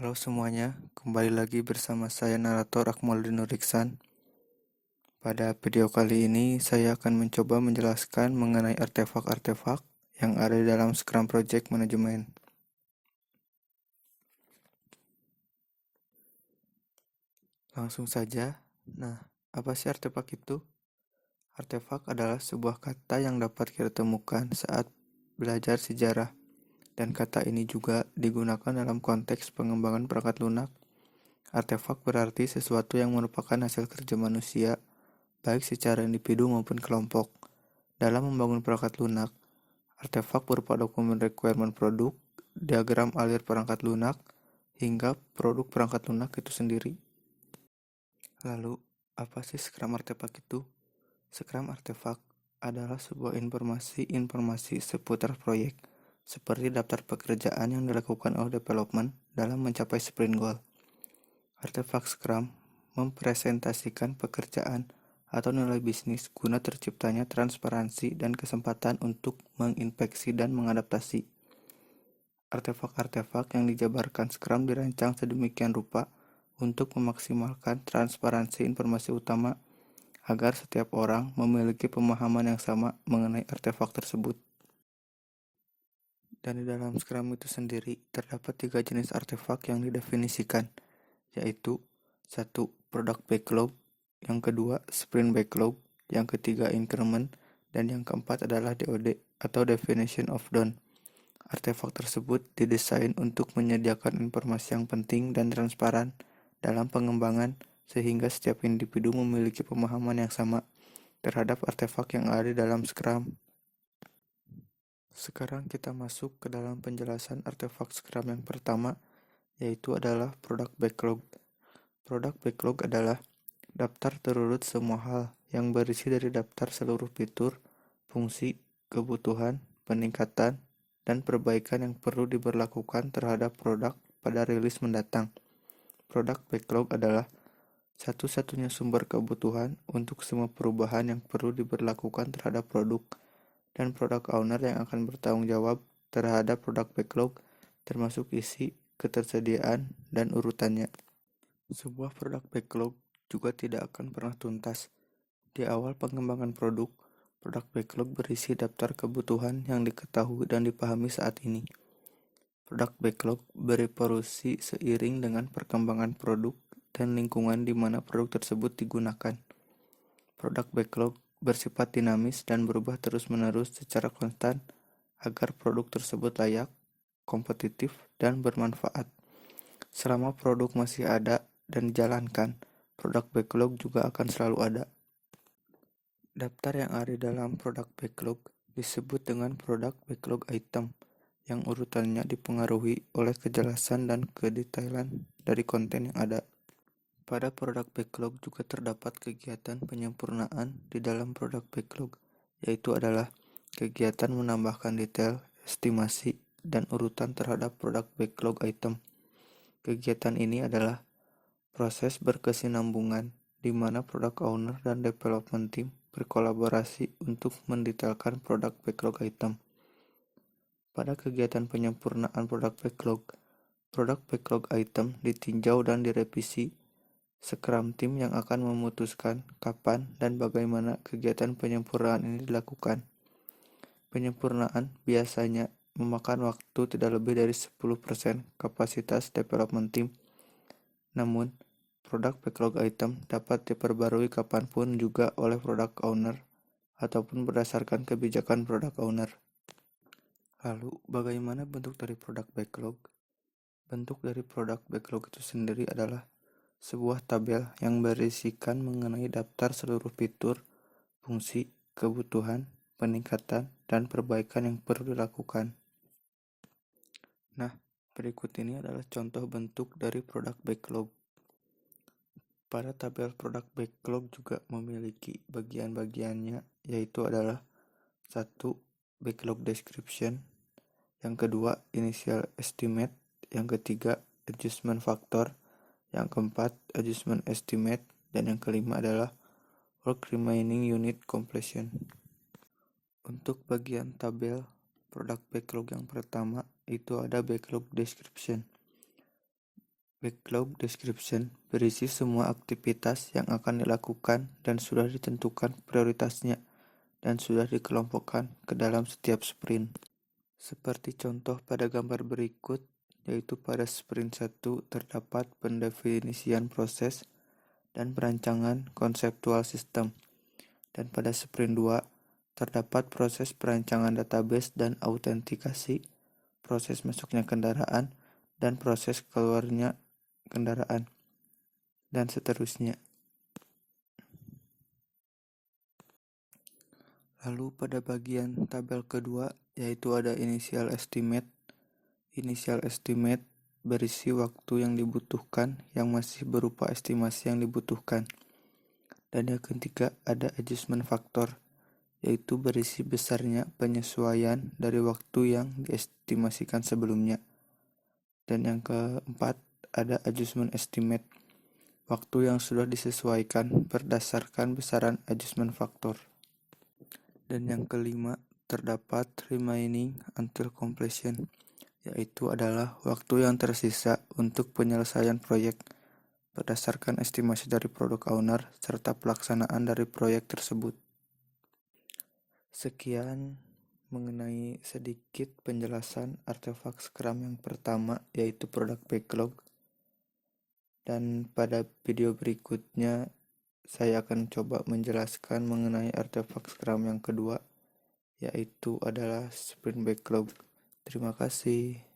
Halo semuanya, kembali lagi bersama saya narator Akmaluddin Nuriksan. Pada video kali ini, saya akan mencoba menjelaskan mengenai artefak-artefak yang ada di dalam Scrum Project Management. Langsung saja, apa sih artefak itu? Artefak adalah sebuah kata yang dapat kita temukan saat belajar sejarah, dan kata ini juga digunakan dalam konteks pengembangan perangkat lunak. Artefak berarti sesuatu yang merupakan hasil kerja manusia, baik secara individu maupun kelompok. Dalam membangun perangkat lunak, artefak berupa dokumen requirement produk, diagram alir perangkat lunak, hingga produk perangkat lunak itu sendiri. Lalu, apa sih Scrum artefak itu? Scrum artefak adalah sebuah informasi seputar proyek, seperti daftar pekerjaan yang dilakukan oleh development dalam mencapai sprint goal. Artefak Scrum mempresentasikan pekerjaan atau nilai bisnis guna terciptanya transparansi dan kesempatan untuk menginspeksi dan mengadaptasi. Artefak-artefak yang dijabarkan Scrum dirancang sedemikian rupa untuk memaksimalkan transparansi informasi utama agar setiap orang memiliki pemahaman yang sama mengenai artefak tersebut. Dan di dalam Scrum itu sendiri terdapat 3 jenis artefak yang didefinisikan, yaitu 1. Product backlog, yang kedua sprint backlog, yang ketiga increment, dan yang keempat adalah DOD atau definition of done. Artefak tersebut didesain untuk menyediakan informasi yang penting dan transparan dalam pengembangan sehingga setiap individu memiliki pemahaman yang sama terhadap artefak yang ada di dalam Scrum. Sekarang kita masuk ke dalam penjelasan artefak Scrum yang pertama, yaitu adalah product backlog. Product backlog adalah daftar terurut semua hal yang berisi dari daftar seluruh fitur, fungsi, kebutuhan, peningkatan, dan perbaikan yang perlu diberlakukan terhadap produk pada rilis mendatang. Product backlog adalah satu-satunya sumber kebutuhan untuk semua perubahan yang perlu diberlakukan terhadap produk, dan product owner yang akan bertanggung jawab terhadap product backlog, termasuk isi, ketersediaan, dan urutannya. Sebuah product backlog juga tidak akan pernah tuntas. Di awal pengembangan produk backlog berisi daftar kebutuhan yang diketahui dan dipahami saat ini. Product backlog berevolusi seiring dengan perkembangan produk dan lingkungan di mana produk tersebut digunakan. Product backlog bersifat dinamis dan berubah terus-menerus secara konstan agar produk tersebut layak, kompetitif, dan bermanfaat. Selama produk masih ada dan dijalankan, produk backlog juga akan selalu ada. Daftar yang ada dalam produk backlog disebut dengan produk backlog item, yang urutannya dipengaruhi oleh kejelasan dan kedetailan dari konten yang ada. Pada produk backlog juga terdapat kegiatan penyempurnaan di dalam produk backlog, yaitu adalah kegiatan menambahkan detail, estimasi, dan urutan terhadap produk backlog item. Kegiatan ini adalah proses berkesinambungan di mana product owner dan development team berkolaborasi untuk mendetailkan produk backlog item. Pada kegiatan penyempurnaan produk backlog item ditinjau dan direvisi. Scrum team yang akan memutuskan kapan dan bagaimana kegiatan penyempurnaan ini dilakukan. Penyempurnaan biasanya memakan waktu tidak lebih dari 10% kapasitas development team. Namun, produk backlog item dapat diperbarui kapanpun juga oleh product owner ataupun berdasarkan kebijakan product owner. Lalu, bagaimana bentuk dari produk backlog? Bentuk dari produk backlog itu sendiri adalah sebuah tabel yang berisikan mengenai daftar seluruh fitur, fungsi, kebutuhan, peningkatan, dan perbaikan yang perlu dilakukan. Nah, berikut ini adalah contoh bentuk dari produk backlog. Pada tabel produk backlog juga memiliki bagian-bagiannya, yaitu adalah 1. Backlog description, yang kedua initial estimate, yang ketiga adjustment factor, yang keempat adjustment estimate, dan yang kelima adalah work remaining unit completion. Untuk bagian tabel produk backlog yang pertama itu ada backlog description. Backlog description berisi semua aktivitas yang akan dilakukan dan sudah ditentukan prioritasnya dan sudah dikelompokkan ke dalam setiap sprint. Seperti contoh pada gambar berikut, yaitu pada sprint 1 terdapat pendefinisian proses dan perancangan konseptual sistem, dan pada sprint 2 terdapat proses perancangan database dan autentikasi, proses masuknya kendaraan, dan proses keluarnya kendaraan, dan seterusnya. Lalu pada bagian tabel kedua, yaitu ada initial estimate. Initial estimate berisi waktu yang dibutuhkan yang masih berupa estimasi yang dibutuhkan. Dan yang ketiga ada adjustment factor, yaitu berisi besarnya penyesuaian dari waktu yang diestimasikan sebelumnya. Dan yang keempat ada adjustment estimate, waktu yang sudah disesuaikan berdasarkan besaran adjustment factor. Dan yang kelima terdapat remaining until completion, yaitu adalah waktu yang tersisa untuk penyelesaian proyek berdasarkan estimasi dari product owner serta pelaksanaan dari proyek tersebut. Sekian mengenai sedikit penjelasan artefak Scrum yang pertama, yaitu product backlog. Dan pada video berikutnya saya akan coba menjelaskan mengenai artefak Scrum yang kedua, yaitu adalah sprint backlog. Terima kasih.